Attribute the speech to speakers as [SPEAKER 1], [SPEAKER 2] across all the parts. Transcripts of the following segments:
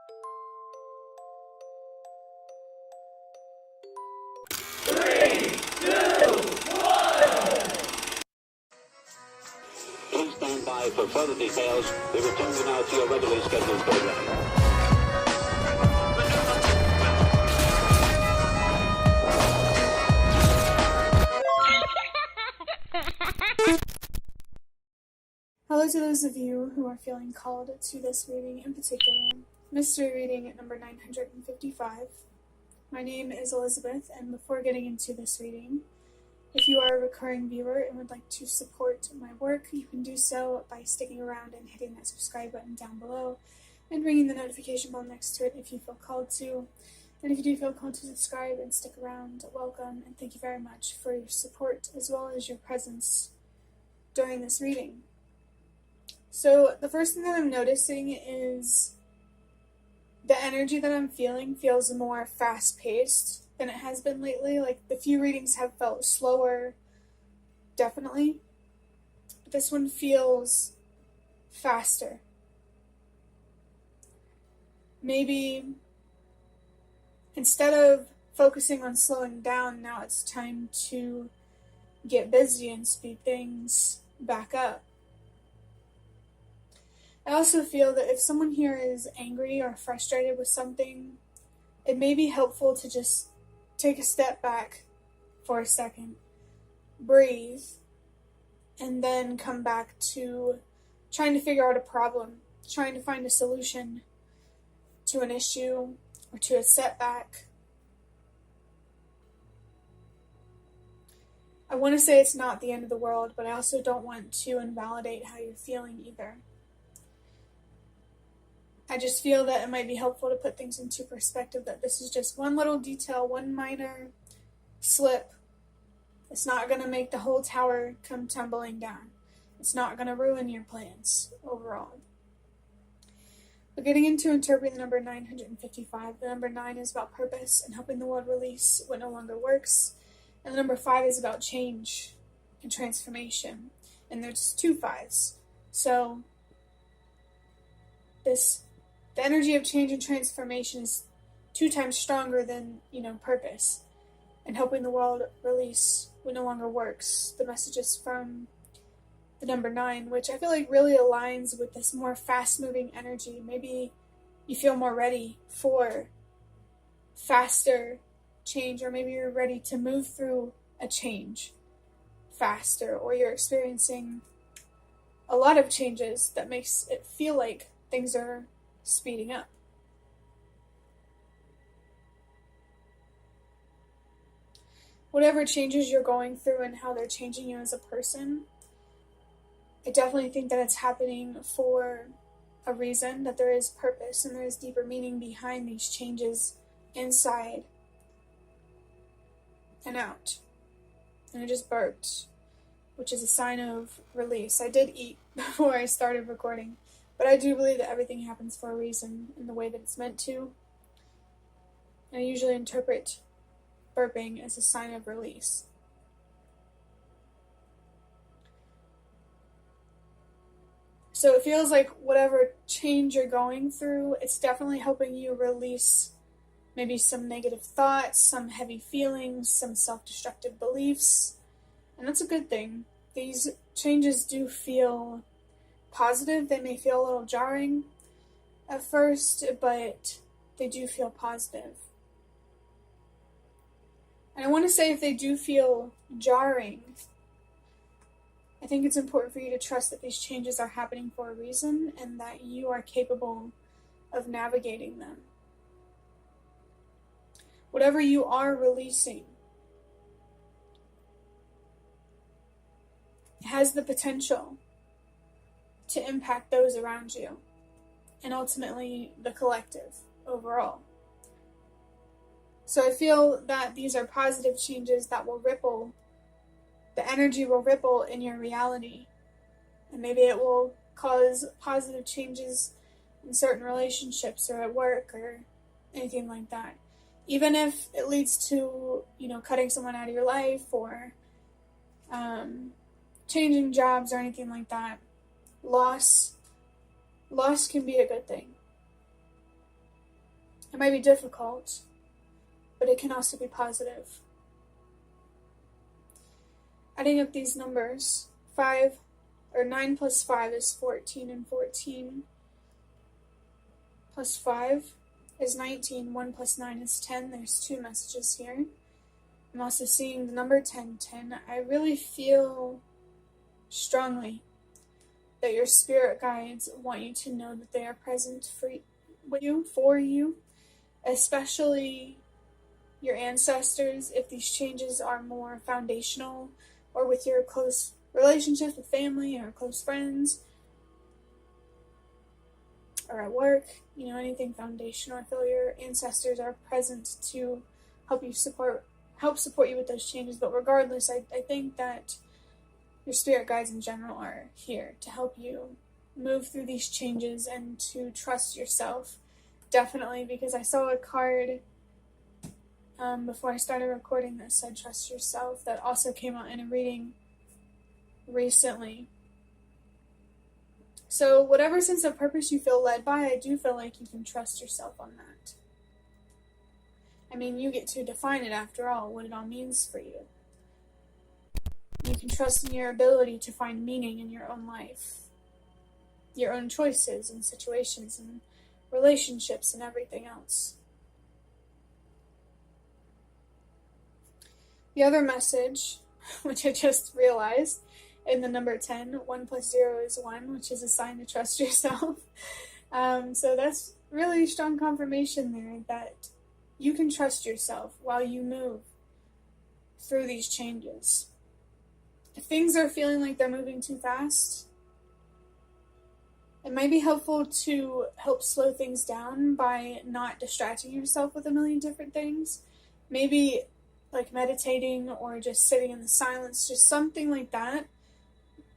[SPEAKER 1] Please stand by for further details. We return you now to your regularly scheduled program.
[SPEAKER 2] Hello to those of you who are feeling called to this reading in particular, mystery reading at number 955. My name is Elizabeth, and before getting into this reading, if you are a recurring viewer and would like to support my work, you can do so by sticking around and hitting that subscribe button down below and ringing the notification bell next to it if you feel called to. And if you do feel called to subscribe and stick around, welcome, and thank you very much for your support as well as your presence during this reading. So the first thing that I'm noticing is the energy that I'm feeling feels more fast-paced than it has been lately. Like, the few readings have felt slower, definitely. But this one feels faster. Maybe instead of focusing on slowing down, now it's time to get busy and speed things back up. I also feel that if someone here is angry or frustrated with something, it may be helpful to just take a step back for a second, breathe, and then come back to trying to figure out a problem, trying to find a solution to an issue or to a setback. I want to say it's not the end of the world, but I also don't want to invalidate how you're feeling either. I just feel that it might be helpful to put things into perspective, that this is just one little detail, one minor slip. It's not going to make the whole tower come tumbling down. It's not going to ruin your plans overall. But getting into interpreting the number 955, the number 9 is about purpose and helping the world release what no longer works. And the number 5 is about change and transformation. And there's 2 5s. So the energy of change and transformation is 2 times stronger than, purpose. And helping the world release what no longer works. The message is from the number 9, which I feel like really aligns with this more fast-moving energy. Maybe you feel more ready for faster change, or maybe you're ready to move through a change faster, or you're experiencing a lot of changes that makes it feel like things are speeding up. Whatever changes you're going through and how they're changing you as a person, I definitely think that it's happening for a reason, that there is purpose and there is deeper meaning behind these changes inside and out. And I just burped, which is a sign of release. I did eat before I started recording, but I do believe that everything happens for a reason in the way that it's meant to. And I usually interpret burping as a sign of release. So it feels like whatever change you're going through, it's definitely helping you release maybe some negative thoughts, some heavy feelings, some self-destructive beliefs. And that's a good thing. These changes do feel positive. They may feel a little jarring at first, but they do feel positive. And I want to say, if they do feel jarring, I think it's important for you to trust that these changes are happening for a reason and that you are capable of navigating them. Whatever you are releasing has the potential to impact those around you and ultimately the collective overall. So I feel that these are positive changes that will ripple. The energy will ripple in your reality, and maybe it will cause positive changes in certain relationships or at work or anything like that. Even if it leads to, cutting someone out of your life or changing jobs or anything like that. Loss can be a good thing. It might be difficult, but it can also be positive. Adding up these numbers, 9 plus 5 is 14, and 14 plus 5 is 19, 1 plus 9 is 10. There's two messages here. I'm also seeing the number 10. I really feel strongly that your spirit guides want you to know that they are present for you, especially your ancestors, if these changes are more foundational, or with your close relationships with family or close friends, or at work, anything foundational. I feel your ancestors are present to help support you with those changes. But regardless, I think that your spirit guides in general are here to help you move through these changes and to trust yourself. Definitely, because I saw a card before I started recording this said trust yourself, that also came out in a reading recently. So whatever sense of purpose you feel led by, I do feel like you can trust yourself on that. I mean, you get to define it after all, what it all means for you. You can trust in your ability to find meaning in your own life, your own choices and situations and relationships and everything else. The other message, which I just realized, in the number 10, 1 plus 0 is 1, which is a sign to trust yourself. So that's really strong confirmation there that you can trust yourself while you move through these changes. If things are feeling like they're moving too fast, it might be helpful to help slow things down by not distracting yourself with a million different things. Maybe like meditating or just sitting in the silence, just something like that,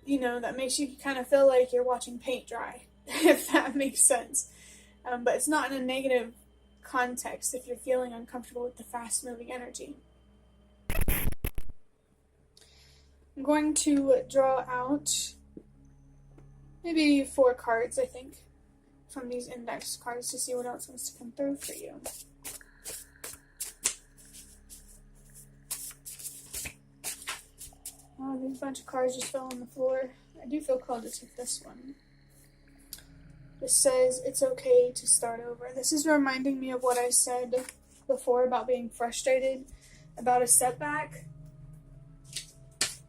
[SPEAKER 2] that makes you kind of feel like you're watching paint dry, if that makes sense. But it's not in a negative context if you're feeling uncomfortable with the fast-moving energy. I'm going to draw out maybe 4 cards, I think, from these index cards to see what else wants to come through for you. Oh, there's a bunch of cards just fell on the floor. I do feel called to take this one. This says, it's okay to start over. This is reminding me of what I said before about being frustrated about a setback.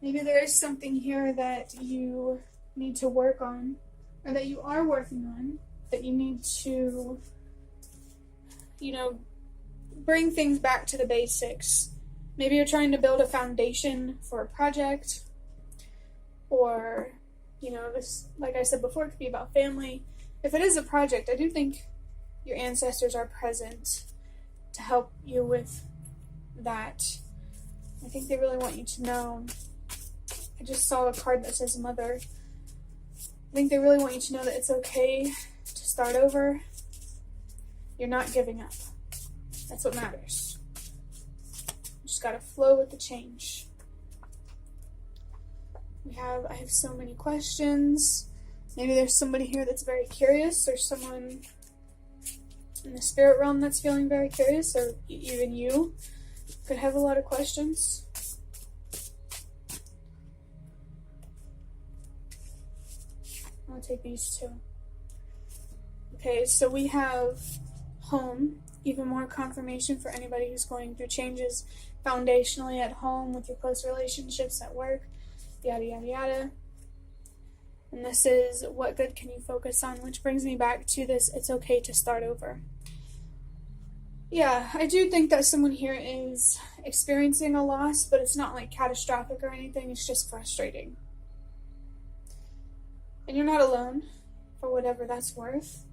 [SPEAKER 2] Maybe there is something here that you need to work on, or that you are working on, that you need to, bring things back to the basics. Maybe you're trying to build a foundation for a project, or, this, like I said before, it could be about family. If it is a project, I do think your ancestors are present to help you with that. I think they really want you to know. I just saw a card that says Mother. I think they really want you to know that it's okay to start over. You're not giving up. That's what matters. You just gotta flow with the change. I have so many questions. Maybe there's somebody here that's very curious, or someone in the spirit realm that's feeling very curious, or even you could have a lot of questions. I'll take these two. Okay, so we have home, even more confirmation for anybody who's going through changes foundationally at home, with your close relationships, at work, yada yada yada. And this is, what good can you focus on? Which brings me back to this, it's okay to start over. Yeah, I do think that someone here is experiencing a loss, but it's not like catastrophic or anything, it's just frustrating. And you're not alone, for whatever that's worth.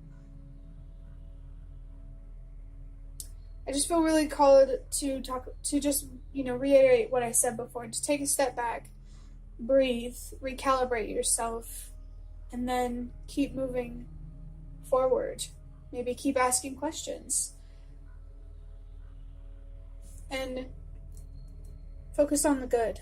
[SPEAKER 2] I just feel really called to just, reiterate what I said before. Just take a step back, breathe, recalibrate yourself, and then keep moving forward. Maybe keep asking questions. And focus on the good.